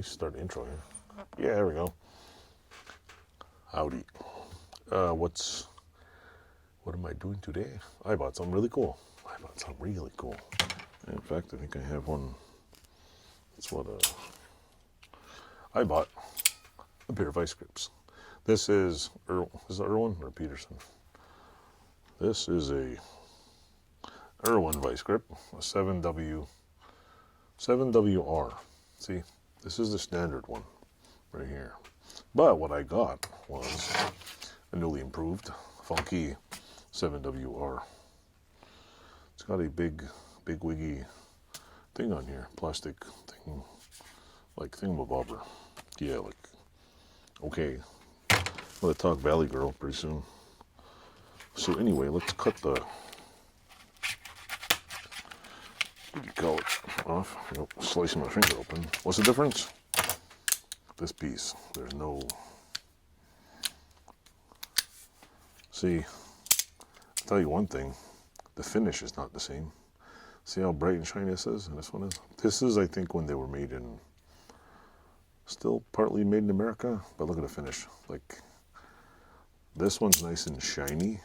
least start the intro here. Yeah, there we go. Howdy. What am I doing today? I bought something really cool. In fact, I think I have one. That's what I bought a pair of vice grips. This is Irwin or Peterson? This is a Irwin vice grip, a 7WR. See, this is the standard one right here. But what I got was a newly improved, funky 7WR. It's got a big wiggy thing on here, plastic thing, like thingamabobber. Yeah, like, okay. I'm gonna talk Valley Girl pretty soon. So anyway, let's cut the, what do you call it, off? Nope, slicing my finger open. What's the difference? This piece, there's no, see, I'll tell you one thing, the finish is not the same. See how bright and shiny this is, and this one is? This is, I think, when they were made in, still partly made in America, but look at the finish. Like, this one's nice and shiny,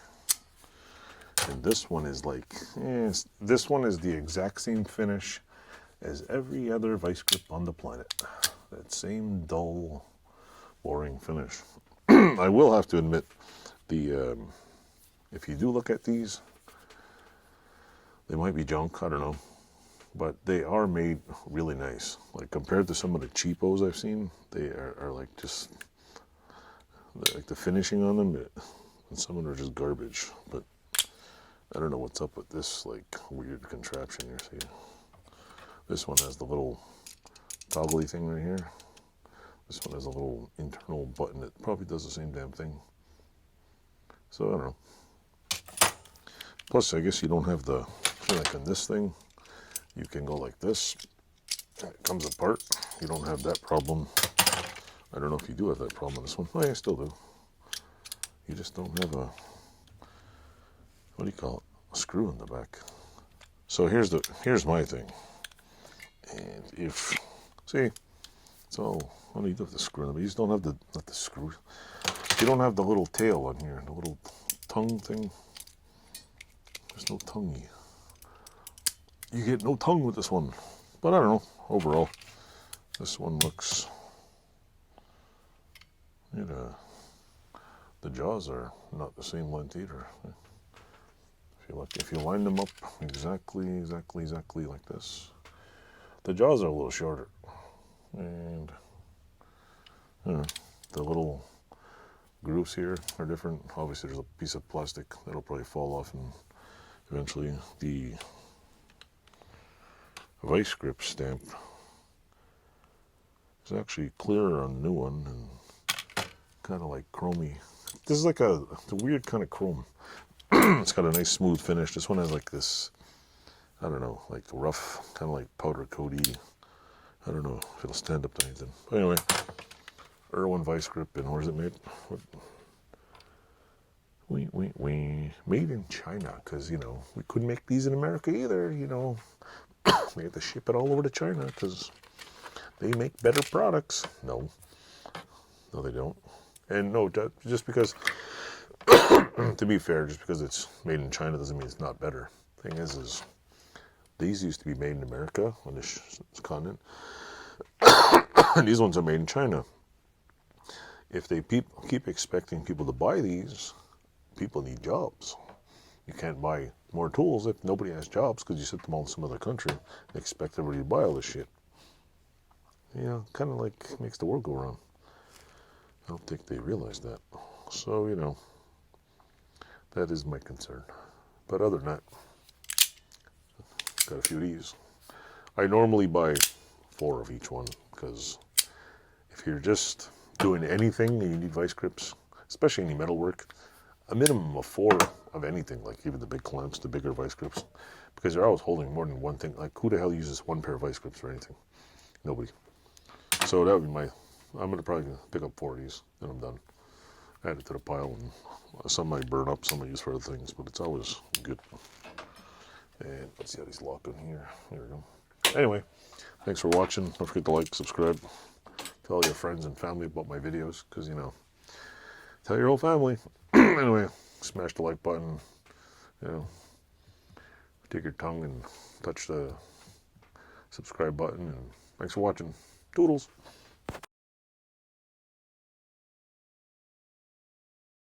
and this one is like, this one is the exact same finish as every other vice grip on the planet. That same dull, boring finish. I will have to admit, if you do look at these, they might be junk, I don't know, but they are made really nice. Like, compared to some of the cheapos I've seen, they are like just, like the finishing on them, and some of them are just garbage. But I don't know what's up with this, like, weird contraption here. See, this one has the little toggly thing right here. This one has a little internal button that probably does the same damn thing. So I don't know. Plus, I guess you don't have the, like on this thing, you can go like this, and it comes apart. You don't have that problem. I don't know if you do have that problem on this one. Oh, yeah, I still do. You just don't have a, what do you call it? A screw in the back. So here's my thing. And if, see, it's all, what do you do with the screw in them? You just don't have the, not the screw. You don't have the little tail on here, the little tongue thing. There's no tonguey. You get no tongue with this one. But I don't know, overall, this one looks, the jaws are not the same length either. If you line them up exactly like this, the jaws are a little shorter. And the little grooves here are different. Obviously there's a piece of plastic that'll probably fall off, and eventually the vice grip stamp is actually clearer on the new one and kind of like chromy. This is like it's a weird kind of chrome. It's got a nice smooth finish. This one has like this, I don't know, like rough, kind of like powder coaty. I don't know if it'll stand up to anything. But anyway, Irwin vice grip, and where's it made? Made in China, because, we couldn't make these in America either, We had to ship it all over to China, because they make better products. No, they don't. And no, just because, to be fair, just because it's made in China doesn't mean it's not better. Thing is these used to be made in America, on this continent, and these ones are made in China. If they keep expecting people to buy these, people need jobs. You can't buy more tools if nobody has jobs, because you sent them all to some other country and expect everybody to buy all this shit. Kind of like makes the world go round. I don't think they realize that. So, that is my concern. But other than that, got a few of these. I normally buy 4 of each one, because if you're just doing anything and you need vice grips, especially any metal work, a minimum of 4 of anything, like even the big clamps, the bigger vice grips, because you're always holding more than one thing. Like, who the hell uses one pair of vice grips for anything? Nobody. So that would be I'm going to probably pick up 4 of these, and I'm done. Add it to the pile, and some might burn up, some I use for other things, but it's always good. And let's see how these lock in here. There we go. Anyway, thanks for watching. Don't forget to like, subscribe. Tell your friends and family about my videos, because, you know, tell your whole family. Anyway, smash the like button, you know, take your tongue and touch the subscribe button, and thanks for watching. Toodles.